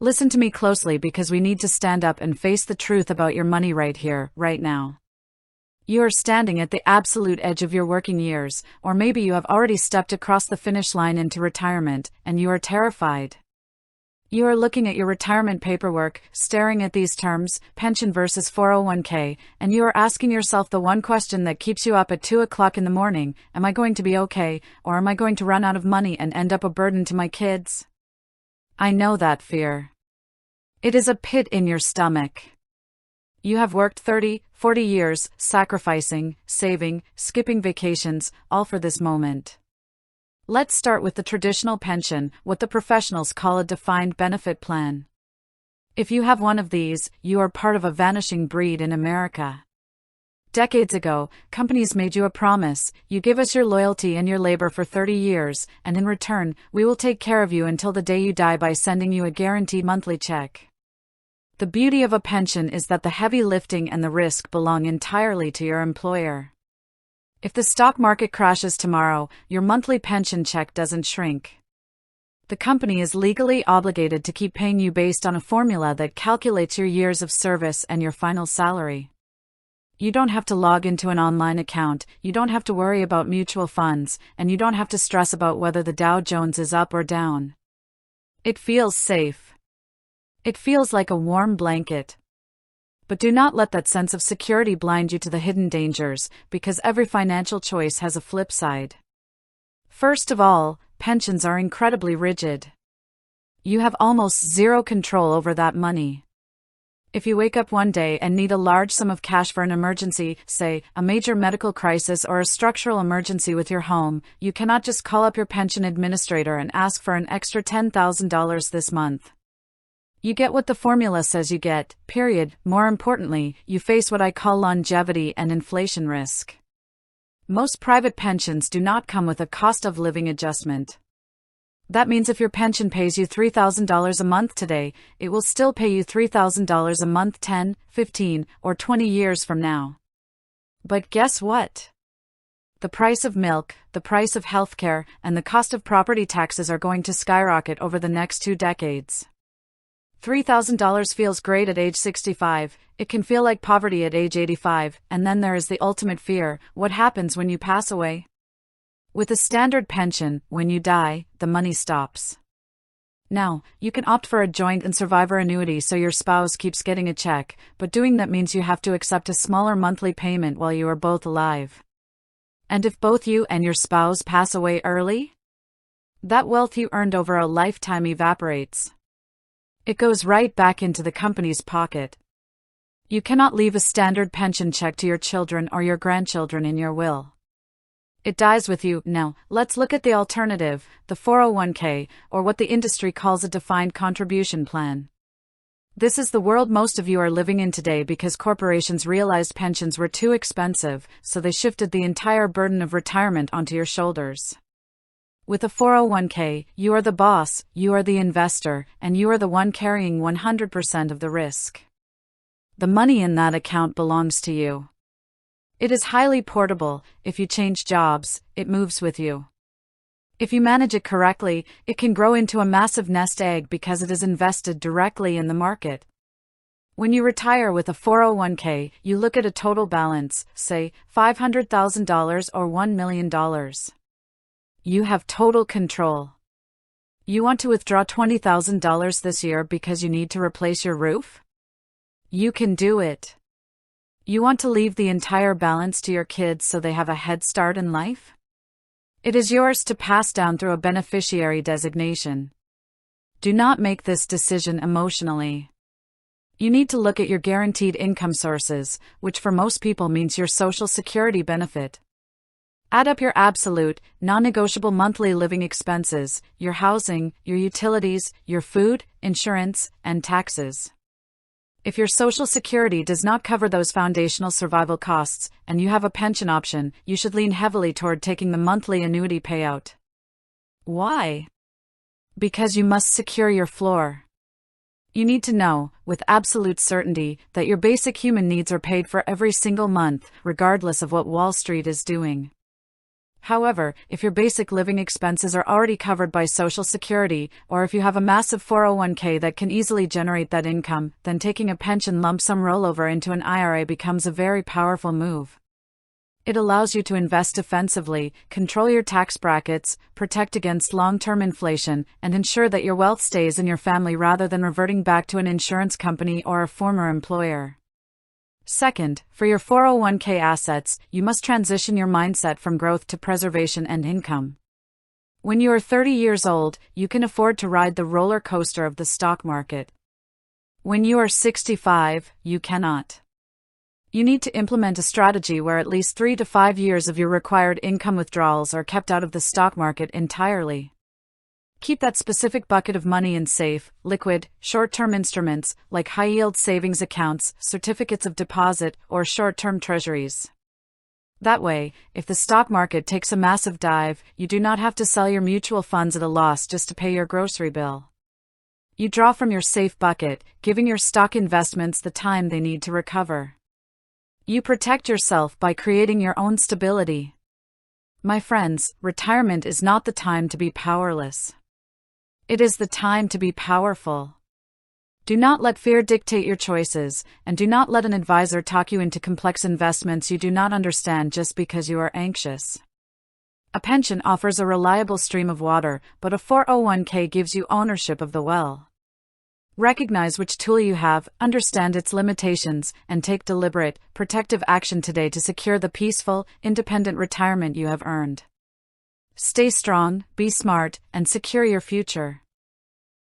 Listen to me closely because we need to stand up and face the truth about your money right here, right now. You are standing at the absolute edge of your working years, or maybe you have already stepped across the finish line into retirement, and you are terrified. You are looking at your retirement paperwork, staring at these terms, pension versus 401k, and you are asking yourself the one question that keeps you up at 2 o'clock in the morning: am I going to be okay, or am I going to run out of money and end up a burden to my kids? I know that fear. It is a pit in your stomach. You have worked 30, 40 years, sacrificing, saving, skipping vacations, all for this moment. Let's start with the traditional pension, what the professionals call a defined benefit plan. If you have one of these, you are part of a vanishing breed in America. Decades ago, companies made you a promise: you give us your loyalty and your labor for 30 years, and in return, we will take care of you until the day you die by sending you a guaranteed monthly check. The beauty of a pension is that the heavy lifting and the risk belong entirely to your employer. If the stock market crashes tomorrow, your monthly pension check doesn't shrink. The company is legally obligated to keep paying you based on a formula that calculates your years of service and your final salary. You don't have to log into an online account, you don't have to worry about mutual funds, and you don't have to stress about whether the Dow Jones is up or down. It feels safe. It feels like a warm blanket. But do not let that sense of security blind you to the hidden dangers, because every financial choice has a flip side. First of all, pensions are incredibly rigid. You have almost zero control over that money. If you wake up one day and need a large sum of cash for an emergency, say, a major medical crisis or a structural emergency with your home, you cannot just call up your pension administrator and ask for an extra $10,000 this month. You get what the formula says you get, period. More importantly, you face what I call longevity and inflation risk. Most private pensions do not come with a cost of living adjustment. That means if your pension pays you $3,000 a month today, it will still pay you $3,000 a month 10, 15, or 20 years from now. But guess what? The price of milk, the price of healthcare, and the cost of property taxes are going to skyrocket over the next 2 decades. $3,000 feels great at age 65, it can feel like poverty at age 85, and then there is the ultimate fear: what happens when you pass away? With a standard pension, when you die, the money stops. Now, you can opt for a joint and survivor annuity so your spouse keeps getting a check, but doing that means you have to accept a smaller monthly payment while you are both alive. And if both you and your spouse pass away early? That wealth you earned over a lifetime evaporates. It goes right back into the company's pocket. You cannot leave a standard pension check to your children or your grandchildren in your will. It dies with you. Now, let's look at the alternative, the 401k, or what the industry calls a defined contribution plan. This is the world most of you are living in today because corporations realized pensions were too expensive, so they shifted the entire burden of retirement onto your shoulders. With a 401k, you are the boss, you are the investor, and you are the one carrying 100% of the risk. The money in that account belongs to you. It is highly portable. If you change jobs, it moves with you. If you manage it correctly, it can grow into a massive nest egg because it is invested directly in the market. When you retire with a 401k, you look at a total balance, say, $500,000 or $1 million. You have total control. You want to withdraw $20,000 this year because you need to replace your roof? You can do it. You want to leave the entire balance to your kids so they have a head start in life? It is yours to pass down through a beneficiary designation. Do not make this decision emotionally. You need to look at your guaranteed income sources, which for most people means your Social Security benefit. Add up your absolute, non-negotiable monthly living expenses, your housing, your utilities, your food, insurance, and taxes. If your Social Security does not cover those foundational survival costs, and you have a pension option, you should lean heavily toward taking the monthly annuity payout. Why? Because you must secure your floor. You need to know, with absolute certainty, that your basic human needs are paid for every single month, regardless of what Wall Street is doing. However, if your basic living expenses are already covered by Social Security, or if you have a massive 401k that can easily generate that income, then taking a pension lump sum rollover into an IRA becomes a very powerful move. It allows you to invest defensively, control your tax brackets, protect against long-term inflation, and ensure that your wealth stays in your family rather than reverting back to an insurance company or a former employer. Second, for your 401k assets, you must transition your mindset from growth to preservation and income. When you are 30 years old, you can afford to ride the roller coaster of the stock market. When you are 65, you cannot. You need to implement a strategy where at least 3 to 5 years of your required income withdrawals are kept out of the stock market entirely. Keep that specific bucket of money in safe, liquid, short-term instruments like high-yield savings accounts, certificates of deposit, or short-term treasuries. That way, if the stock market takes a massive dive, you do not have to sell your mutual funds at a loss just to pay your grocery bill. You draw from your safe bucket, giving your stock investments the time they need to recover. You protect yourself by creating your own stability. My friends, retirement is not the time to be powerless. It is the time to be powerful. Do not let fear dictate your choices, and do not let an advisor talk you into complex investments you do not understand just because you are anxious. A pension offers a reliable stream of water, but a 401k gives you ownership of the well. Recognize which tool you have, understand its limitations, and take deliberate, protective action today to secure the peaceful, independent retirement you have earned. Stay strong, be smart, and secure your future.